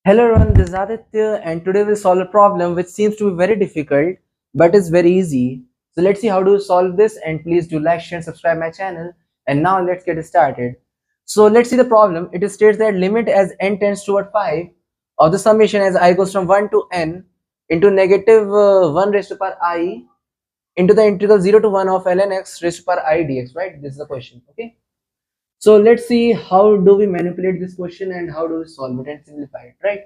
Hello everyone, this is Aditya and today we'll solve a problem which seems to be very difficult but is very easy. So let's see how to solve this, and please do like, share and subscribe my channel. And now let's get started. So let's see the problem. It states that limit as n tends toward 5 of the summation as I goes from 1 to n into negative 1 raised to power I into the integral 0 to 1 of ln x raised to power I dx, right? This is the question. Okay. So let's see how do we manipulate this question and how do we solve it and simplify it, right?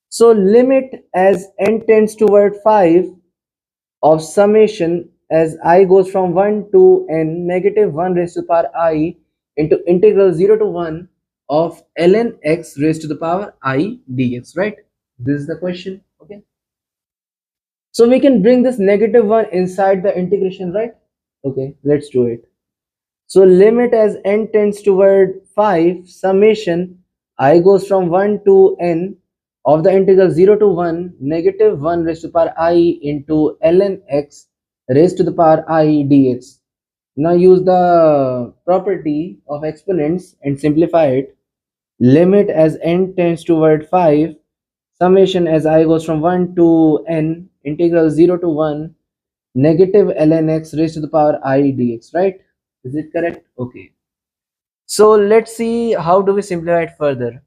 So limit as n tends toward 5 of summation as I goes from 1 to n negative 1 raised to the power I into integral 0 to 1 of ln x raised to the power I dx, right? This is the question. Okay. So we can bring this negative 1 inside the integration, right? Okay, let's do it. So limit as n tends toward 5 summation I goes from 1 to n of the integral 0 to 1 negative 1 raised to the power I into ln x raised to the power I dx. Now use the property of exponents and simplify it. Limit as n tends toward 5 summation as I goes from 1 to n integral 0 to 1 negative ln x raised to the power I dx, right? Is it correct? Okay. So let's see how do we simplify it further.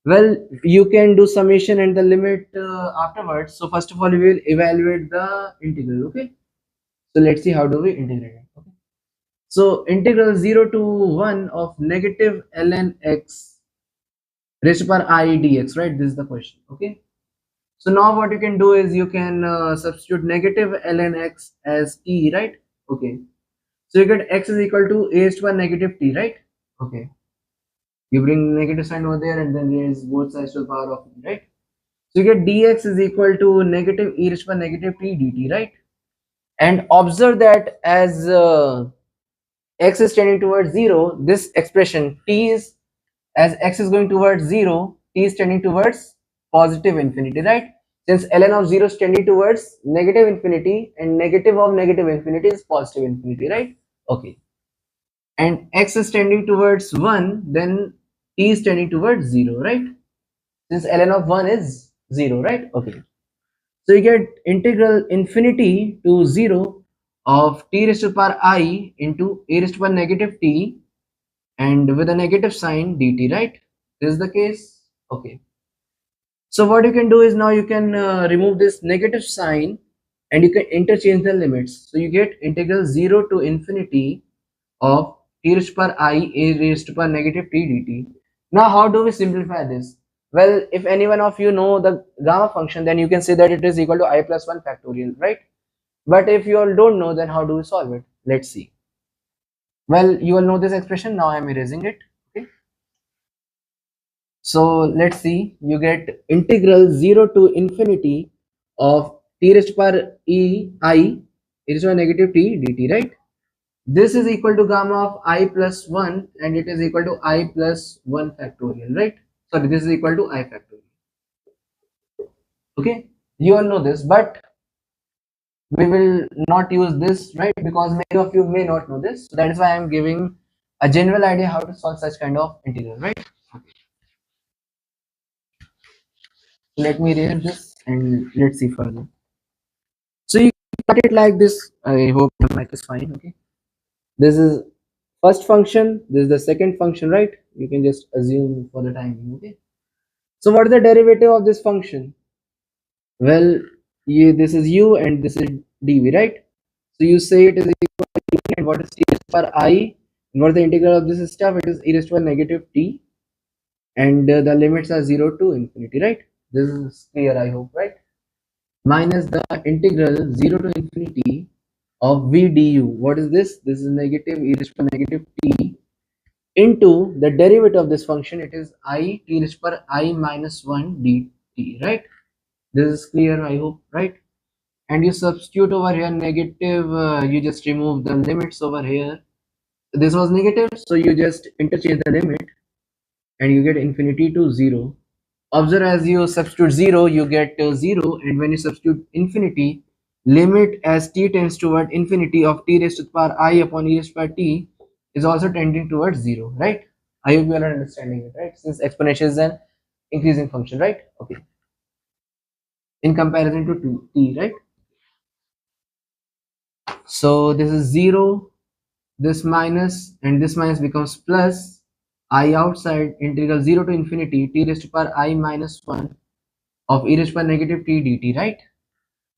Well, you can do summation and the limit afterwards. So first of all, we will evaluate the integral. Okay. So let's see how do we integrate it. Okay. So integral 0 to 1 of negative ln x raised to power I dx, right? This is the question. Okay. So now what you can do is you can substitute negative ln x as t, right? Okay. So you get x is equal to a raised to power negative t, right? Okay. You bring negative sign over there and then raise both sides to the power of e, right? So you get dx is equal to negative e raised by negative t dt, right? And observe that as x is tending towards 0, this expression t is, as x is going towards 0, t is tending towards positive infinity, right? Since ln of 0 is tending towards negative infinity and negative of negative infinity is positive infinity, right? Okay. And x is tending towards 1, then t is tending towards 0, right? Since ln of 1 is 0, right? Okay. So you get integral infinity to 0 of t raised to the power I into a raised to the power negative t and with a negative sign dt, right? This is the case. Okay. So what you can do is now you can remove this negative sign and you can interchange the limits. So you get integral 0 to infinity of t raised to the power I a raised to the power negative t dt. Now how do we simplify this? Well, if any one of you know the gamma function, then you can say that it is equal to I plus 1 factorial, right? But if you all don't know, then how do we solve it? Let's see. Well, you all know this expression. Now I am erasing it. Okay. So let's see. You get integral 0 to infinity of t raised to power e I e raised to power negative t dt, right? This is equal to gamma of I plus 1 and it is equal to I plus 1 factorial, right? Sorry, this is equal to I factorial. Okay. You all know this, but we will not use this, right? Because many of you may not know this. So that is why I am giving a general idea how to solve such kind of integral, right? Let me erase this and let's see further. So you cut it like this. I hope the mic is fine. Okay. This is first function. This is the second function, right? You can just assume for the time being. Okay. So what is the derivative of this function? Well, this is u and this is dv, right? So you say it is equal to u, and what is t raised to the power I, and what is the integral of this stuff? It is e raised to the power negative t, and the limits are 0 to infinity, right? This is clear, I hope, right? Minus the integral 0 to infinity of v du. What is this? This is negative e raised to the negative t into the derivative of this function. It is I t raised to the power I minus 1 dt, right? This is clear, I hope, right? And you substitute over here negative, you just remove the limits over here. This was negative, so you just interchange the limit and you get infinity to 0. Observe, as you substitute 0, you get 0, and when you substitute infinity, limit as t tends toward infinity of t raised to the power I upon e raised to the power t is also tending towards 0, right? I hope you are understanding it, right? Since exponential is an increasing function, right? Okay, in comparison to t, right? So this is 0, this minus, and this minus becomes plus I outside integral 0 to infinity t raised to power I minus 1 of e raised to power negative t dt, right?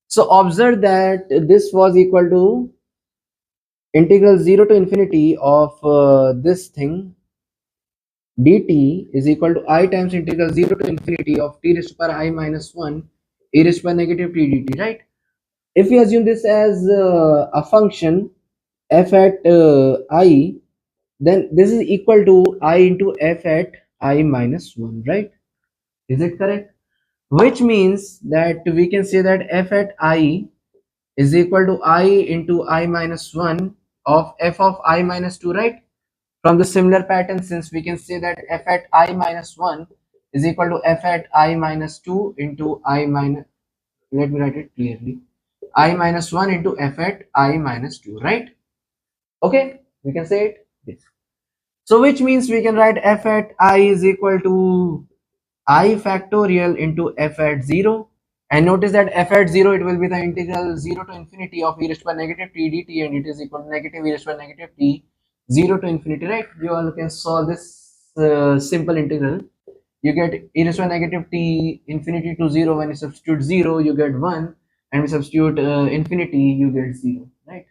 So observe that this was equal to integral 0 to infinity of this thing dt is equal to I times integral 0 to infinity of t raised to power I minus 1 e raised to power negative t dt, right? If we assume this as a function f at I, then this is equal to I into f at I minus 1, right? Is it correct? Which means that we can say that f at I is equal to I into I minus 1 of f of I minus 2, right? From the similar pattern, since we can say that f at I minus 1 is equal to f at I minus 2 into I minus, let me write it clearly, I minus 1 into f at I minus 2, right? Okay, we can say it. Yes. So which means we can write f at I is equal to I factorial into f at 0, and notice that f at 0 it will be the integral 0 to infinity of e raised to power negative t dt, and it is equal to negative e raised to power negative t 0 to infinity, right? You all can solve this simple integral. You get e raised to power negative t infinity to 0. When you substitute 0 you get 1, and we substitute infinity you get 0, right?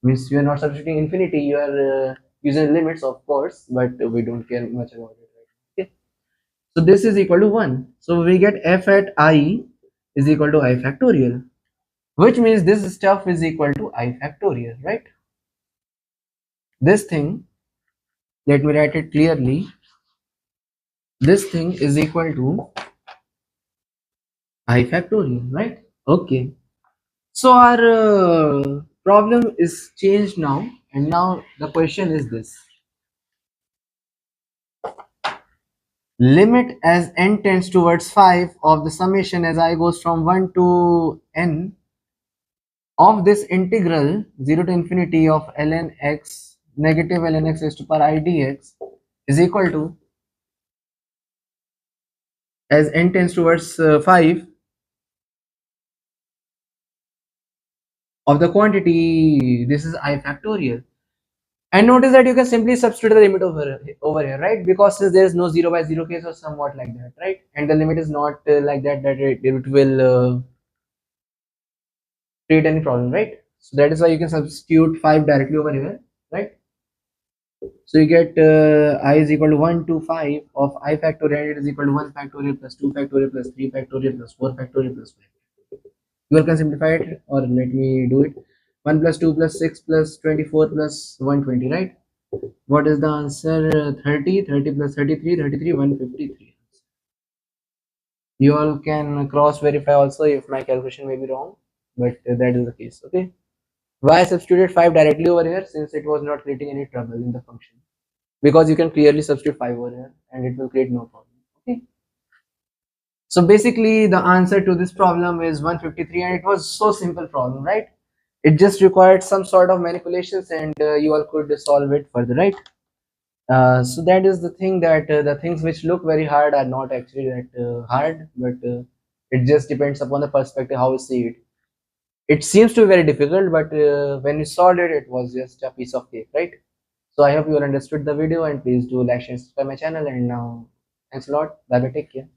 Means you are not substituting infinity, you are using limits, of course, but we don't care much about it, right? Okay. So this is equal to 1. So we get f at I is equal to I factorial, which means this stuff is equal to I factorial, right? This thing, let me write it clearly. This thing is equal to I factorial, right? Okay. So our problem is changed now, and now the question is this. Limit as n tends towards 5 of the summation as I goes from 1 to n of this integral 0 to infinity of ln x negative ln x raised to power I dx is equal to, as n tends towards 5, of the quantity, this is I factorial. And notice that you can simply substitute the limit over here, right? Because since there is no 0 by 0 case or somewhat like that, right? And the limit is not like that, that it will create any problem, right? So that is why you can substitute 5 directly over here, right? So you get I is equal to 1 to 5 of I factorial, it is equal to 1 factorial plus 2 factorial plus 3 factorial plus 4 factorial plus 5. You all can simplify it, or let me do it. 1 plus 2 plus 6 plus 24 plus 120, right? What is the answer? 30, 30 plus 33, 33, 153. You all can cross verify also if my calculation may be wrong, but that is the case, okay? Why I substituted 5 directly over here? Since it was not creating any trouble in the function. Because you can clearly substitute 5 over here and it will create no problem, okay? So basically the answer to this problem is 153, and it was so simple problem, right? It just required some sort of manipulations, and you all could solve it further, right? So that is the thing, that the things which look very hard are not actually that hard, but it just depends upon the perspective how you see it. It seems to be very difficult, but when you solved it, it was just a piece of cake, right? So I hope you all understood the video, and please do like, share, subscribe my channel, and now thanks a lot. Bye bye, take care.